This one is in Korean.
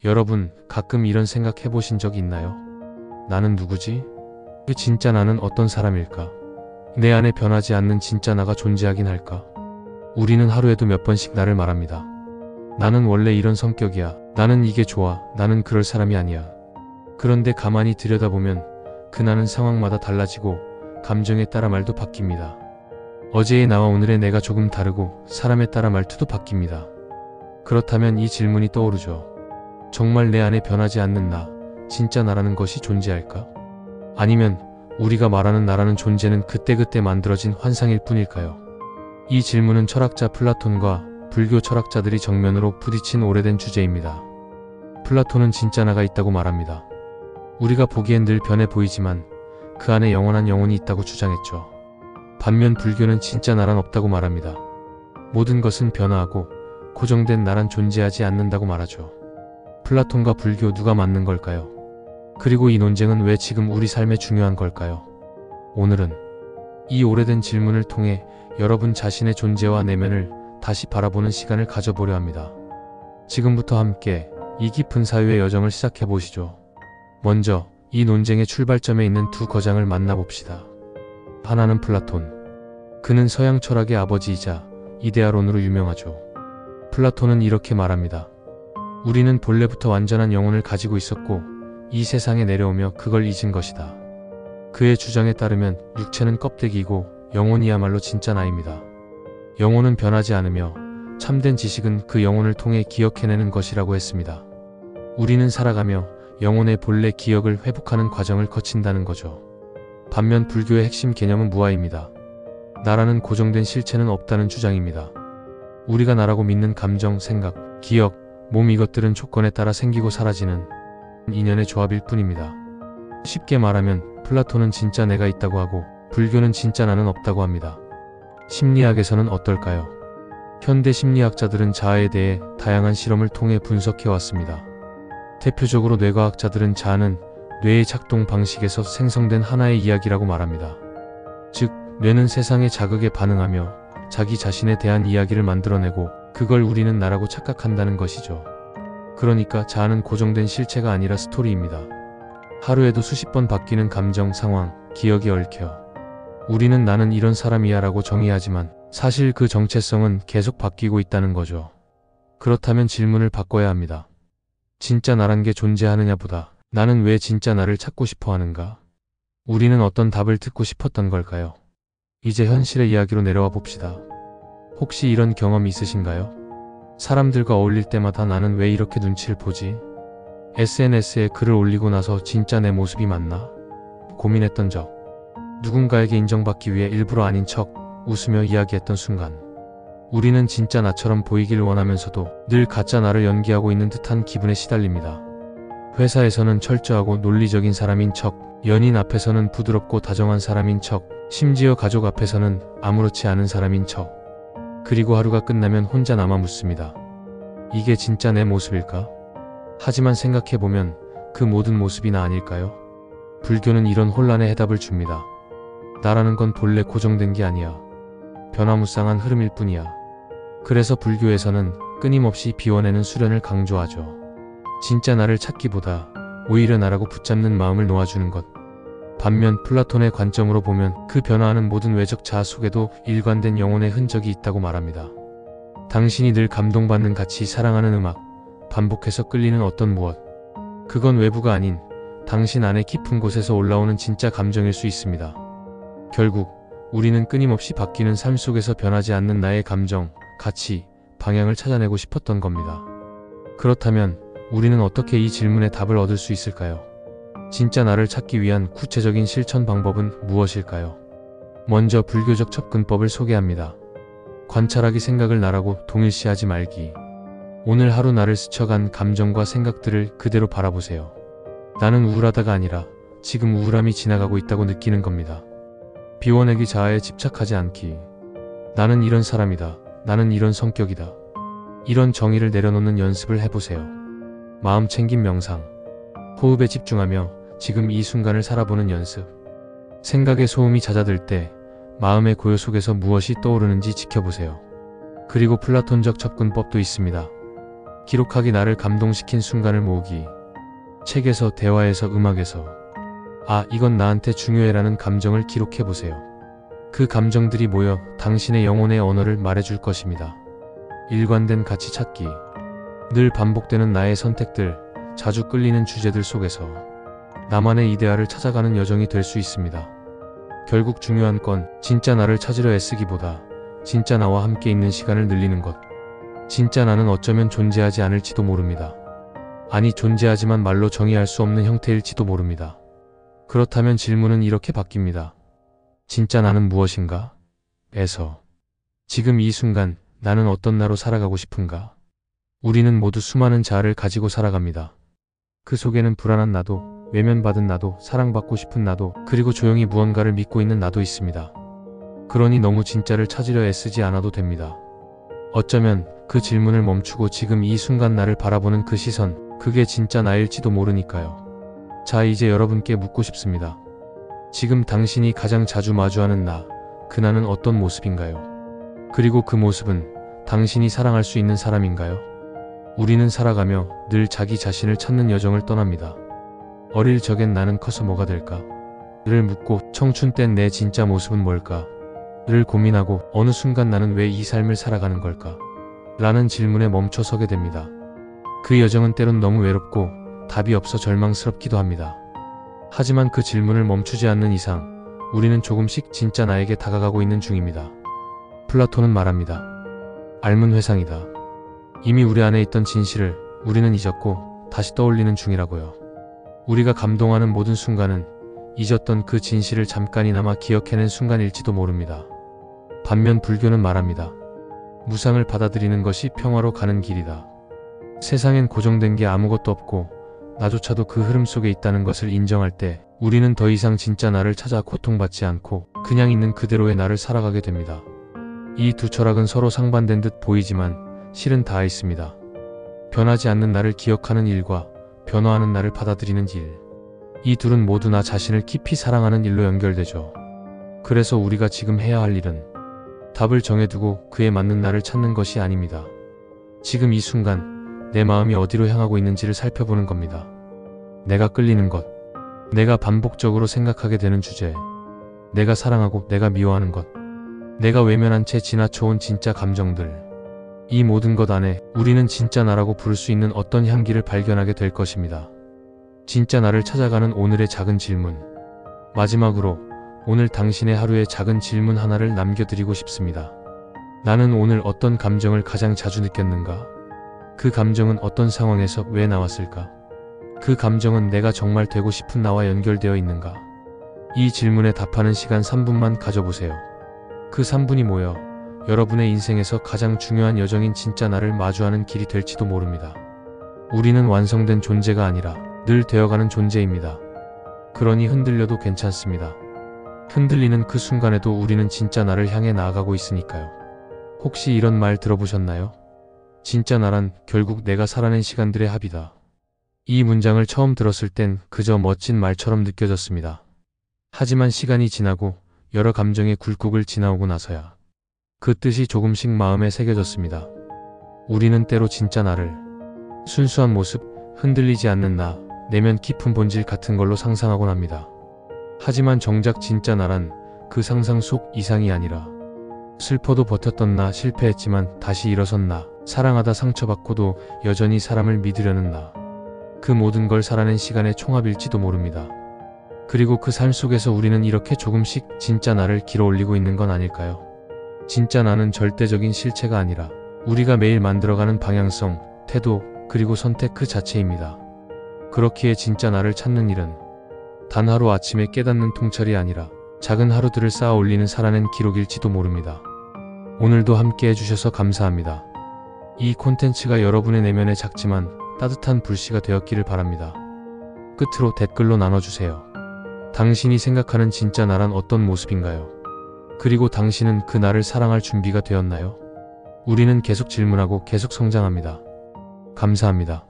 여러분, 가끔 이런 생각 해보신 적 있나요? 나는 누구지? 그 진짜 나는 어떤 사람일까? 내 안에 변하지 않는 진짜 나가 존재하긴 할까? 우리는 하루에도 몇 번씩 나를 말합니다. 나는 원래 이런 성격이야. 나는 이게 좋아. 나는 그럴 사람이 아니야. 그런데 가만히 들여다보면 그 나는 상황마다 달라지고 감정에 따라 말도 바뀝니다. 어제의 나와 오늘의 내가 조금 다르고 사람에 따라 말투도 바뀝니다. 그렇다면 이 질문이 떠오르죠. 정말 내 안에 변하지 않는 나, 진짜 나라는 것이 존재할까? 아니면 우리가 말하는 나라는 존재는 그때그때 만들어진 환상일 뿐일까요? 이 질문은 철학자 플라톤과 불교 철학자들이 정면으로 부딪힌 오래된 주제입니다. 플라톤은 진짜 나가 있다고 말합니다. 우리가 보기엔 늘 변해 보이지만 그 안에 영원한 영혼이 있다고 주장했죠. 반면 불교는 진짜 나란 없다고 말합니다. 모든 것은 변화하고 고정된 나란 존재하지 않는다고 말하죠. 플라톤과 불교 누가 맞는 걸까요? 그리고 이 논쟁은 왜 지금 우리 삶에 중요한 걸까요? 오늘은 이 오래된 질문을 통해 여러분 자신의 존재와 내면을 다시 바라보는 시간을 가져보려 합니다. 지금부터 함께 이 깊은 사유의 여정을 시작해 보시죠. 먼저 이 논쟁의 출발점에 있는 두 거장을 만나봅시다. 하나는 플라톤. 그는 서양 철학의 아버지이자 이데아론으로 유명하죠. 플라톤은 이렇게 말합니다. 우리는 본래부터 완전한 영혼을 가지고 있었고 이 세상에 내려오며 그걸 잊은 것이다. 그의 주장에 따르면 육체는 껍데기이고 영혼이야말로 진짜 나입니다. 영혼은 변하지 않으며 참된 지식은 그 영혼을 통해 기억해내는 것이라고 했습니다. 우리는 살아가며 영혼의 본래 기억을 회복하는 과정을 거친다는 거죠. 반면 불교의 핵심 개념은 무아입니다. 나라는 고정된 실체는 없다는 주장입니다. 우리가 나라고 믿는 감정, 생각, 기억, 몸 이것들은 조건에 따라 생기고 사라지는 인연의 조합일 뿐입니다. 쉽게 말하면 플라톤은 진짜 내가 있다고 하고 불교는 진짜 나는 없다고 합니다. 심리학에서는 어떨까요? 현대 심리학자들은 자아에 대해 다양한 실험을 통해 분석해 왔습니다. 대표적으로 뇌과학자들은 자아는 뇌의 작동 방식에서 생성된 하나의 이야기라고 말합니다. 즉, 뇌는 세상의 자극에 반응하며 자기 자신에 대한 이야기를 만들어내고 그걸 우리는 나라고 착각한다는 것이죠. 그러니까 자아는 고정된 실체가 아니라 스토리입니다. 하루에도 수십 번 바뀌는 감정, 상황, 기억이 얽혀 우리는 나는 이런 사람이야 라고 정의하지만 사실 그 정체성은 계속 바뀌고 있다는 거죠. 그렇다면 질문을 바꿔야 합니다. 진짜 나란 게 존재하느냐보다 나는 왜 진짜 나를 찾고 싶어 하는가? 우리는 어떤 답을 듣고 싶었던 걸까요? 이제 현실의 이야기로 내려와 봅시다. 혹시 이런 경험 있으신가요? 사람들과 어울릴 때마다 나는 왜 이렇게 눈치를 보지? SNS에 글을 올리고 나서 진짜 내 모습이 맞나? 고민했던 적. 누군가에게 인정받기 위해 일부러 아닌 척 웃으며 이야기했던 순간. 우리는 진짜 나처럼 보이길 원하면서도 늘 가짜 나를 연기하고 있는 듯한 기분에 시달립니다. 회사에서는 철저하고 논리적인 사람인 척, 연인 앞에서는 부드럽고 다정한 사람인 척, 심지어 가족 앞에서는 아무렇지 않은 사람인 척. 그리고 하루가 끝나면 혼자 남아 묻습니다. 이게 진짜 내 모습일까? 하지만 생각해보면 그 모든 모습이 나 아닐까요? 불교는 이런 혼란에 해답을 줍니다. 나라는 건 본래 고정된 게 아니야. 변화무쌍한 흐름일 뿐이야. 그래서 불교에서는 끊임없이 비워내는 수련을 강조하죠. 진짜 나를 찾기보다 오히려 나라고 붙잡는 마음을 놓아주는 것. 반면 플라톤의 관점으로 보면 그 변화하는 모든 외적 자아 속에도 일관된 영혼의 흔적이 있다고 말합니다. 당신이 늘 감동받는 가치, 사랑하는 음악, 반복해서 끌리는 어떤 무엇. 그건 외부가 아닌 당신 안의 깊은 곳에서 올라오는 진짜 감정일 수 있습니다. 결국 우리는 끊임없이 바뀌는 삶 속에서 변하지 않는 나의 감정, 가치, 방향을 찾아내고 싶었던 겁니다. 그렇다면 우리는 어떻게 이 질문에 답을 얻을 수 있을까요? 진짜 나를 찾기 위한 구체적인 실천 방법은 무엇일까요? 먼저 불교적 접근법을 소개합니다. 관찰하기, 생각을 나라고 동일시하지 말기. 오늘 하루 나를 스쳐간 감정과 생각들을 그대로 바라보세요. 나는 우울하다가 아니라 지금 우울함이 지나가고 있다고 느끼는 겁니다. 비워내기, 자아에 집착하지 않기. 나는 이런 사람이다. 나는 이런 성격이다. 이런 정의를 내려놓는 연습을 해보세요. 마음 챙김 명상. 호흡에 집중하며 지금 이 순간을 살아보는 연습. 생각의 소음이 잦아들 때 마음의 고요 속에서 무엇이 떠오르는지 지켜보세요. 그리고 플라톤적 접근법도 있습니다. 기록하기, 나를 감동시킨 순간을 모으기. 책에서, 대화에서, 음악에서. 아, 이건 나한테 중요해라는 감정을 기록해보세요. 그 감정들이 모여 당신의 영혼의 언어를 말해줄 것입니다. 일관된 가치 찾기. 늘 반복되는 나의 선택들, 자주 끌리는 주제들 속에서 나만의 이데아를 찾아가는 여정이 될 수 있습니다. 결국 중요한 건 진짜 나를 찾으려 애쓰기보다 진짜 나와 함께 있는 시간을 늘리는 것. 진짜 나는 어쩌면 존재하지 않을지도 모릅니다. 아니, 존재하지만 말로 정의할 수 없는 형태일지도 모릅니다. 그렇다면 질문은 이렇게 바뀝니다. 진짜 나는 무엇인가? 에서 지금 이 순간 나는 어떤 나로 살아가고 싶은가? 우리는 모두 수많은 자아를 가지고 살아갑니다. 그 속에는 불안한 나도, 외면받은 나도, 사랑받고 싶은 나도, 그리고 조용히 무언가를 믿고 있는 나도 있습니다. 그러니 너무 진짜를 찾으려 애쓰지 않아도 됩니다. 어쩌면 그 질문을 멈추고 지금 이 순간 나를 바라보는 그 시선, 그게 진짜 나일지도 모르니까요. 자, 이제 여러분께 묻고 싶습니다. 지금 당신이 가장 자주 마주하는 나, 그 나는 어떤 모습인가요? 그리고 그 모습은 당신이 사랑할 수 있는 사람인가요? 우리는 살아가며 늘 자기 자신을 찾는 여정을 떠납니다. 어릴 적엔 나는 커서 뭐가 될까? 를 묻고 청춘 땐 내 진짜 모습은 뭘까? 를 고민하고 어느 순간 나는 왜 이 삶을 살아가는 걸까? 라는 질문에 멈춰 서게 됩니다. 그 여정은 때론 너무 외롭고 답이 없어 절망스럽기도 합니다. 하지만 그 질문을 멈추지 않는 이상 우리는 조금씩 진짜 나에게 다가가고 있는 중입니다. 플라톤은 말합니다. 알문 회상이다. 이미 우리 안에 있던 진실을 우리는 잊었고 다시 떠올리는 중이라고요. 우리가 감동하는 모든 순간은 잊었던 그 진실을 잠깐이나마 기억해낸 순간일지도 모릅니다. 반면 불교는 말합니다. 무상을 받아들이는 것이 평화로 가는 길이다. 세상엔 고정된 게 아무것도 없고 나조차도 그 흐름 속에 있다는 것을 인정할 때 우리는 더 이상 진짜 나를 찾아 고통받지 않고 그냥 있는 그대로의 나를 살아가게 됩니다. 이 두 철학은 서로 상반된 듯 보이지만 실은 닿아 있습니다. 변하지 않는 나를 기억하는 일과 변화하는 나를 받아들이는 일. 이 둘은 모두 나 자신을 깊이 사랑하는 일로 연결되죠. 그래서 우리가 지금 해야 할 일은 답을 정해두고 그에 맞는 나를 찾는 것이 아닙니다. 지금 이 순간 내 마음이 어디로 향하고 있는지를 살펴보는 겁니다. 내가 끌리는 것, 내가 반복적으로 생각하게 되는 주제, 내가 사랑하고 내가 미워하는 것, 내가 외면한 채 지나쳐온 진짜 감정들. 이 모든 것 안에 우리는 진짜 나라고 부를 수 있는 어떤 향기를 발견하게 될 것입니다. 진짜 나를 찾아가는 오늘의 작은 질문. 마지막으로 오늘 당신의 하루에 작은 질문 하나를 남겨드리고 싶습니다. 나는 오늘 어떤 감정을 가장 자주 느꼈는가? 그 감정은 어떤 상황에서 왜 나왔을까? 그 감정은 내가 정말 되고 싶은 나와 연결되어 있는가? 이 질문에 답하는 시간 3분만 가져보세요. 그 3분이 모여 여러분의 인생에서 가장 중요한 여정인 진짜 나를 마주하는 길이 될지도 모릅니다. 우리는 완성된 존재가 아니라 늘 되어가는 존재입니다. 그러니 흔들려도 괜찮습니다. 흔들리는 그 순간에도 우리는 진짜 나를 향해 나아가고 있으니까요. 혹시 이런 말 들어보셨나요? 진짜 나란 결국 내가 살아낸 시간들의 합이다. 이 문장을 처음 들었을 땐 그저 멋진 말처럼 느껴졌습니다. 하지만 시간이 지나고 여러 감정의 굴곡을 지나오고 나서야 그 뜻이 조금씩 마음에 새겨졌습니다. 우리는 때로 진짜 나를 순수한 모습, 흔들리지 않는 나, 내면 깊은 본질 같은 걸로 상상하곤 합니다. 하지만 정작 진짜 나란 그 상상 속 이상이 아니라 슬퍼도 버텼던 나, 실패했지만 다시 일어선 나, 사랑하다 상처받고도 여전히 사람을 믿으려는 나, 그 모든 걸 살아낸 시간의 총합일지도 모릅니다. 그리고 그 삶 속에서 우리는 이렇게 조금씩 진짜 나를 길어올리고 있는 건 아닐까요? 진짜 나는 절대적인 실체가 아니라 우리가 매일 만들어가는 방향성, 태도, 그리고 선택 그 자체입니다. 그렇기에 진짜 나를 찾는 일은 단 하루 아침에 깨닫는 통찰이 아니라 작은 하루들을 쌓아 올리는 살아낸 기록일지도 모릅니다. 오늘도 함께 해주셔서 감사합니다. 이 콘텐츠가 여러분의 내면에 작지만 따뜻한 불씨가 되었기를 바랍니다. 끝으로 댓글로 나눠주세요. 당신이 생각하는 진짜 나란 어떤 모습인가요? 그리고 당신은 그 나를 사랑할 준비가 되었나요? 우리는 계속 질문하고 계속 성장합니다. 감사합니다.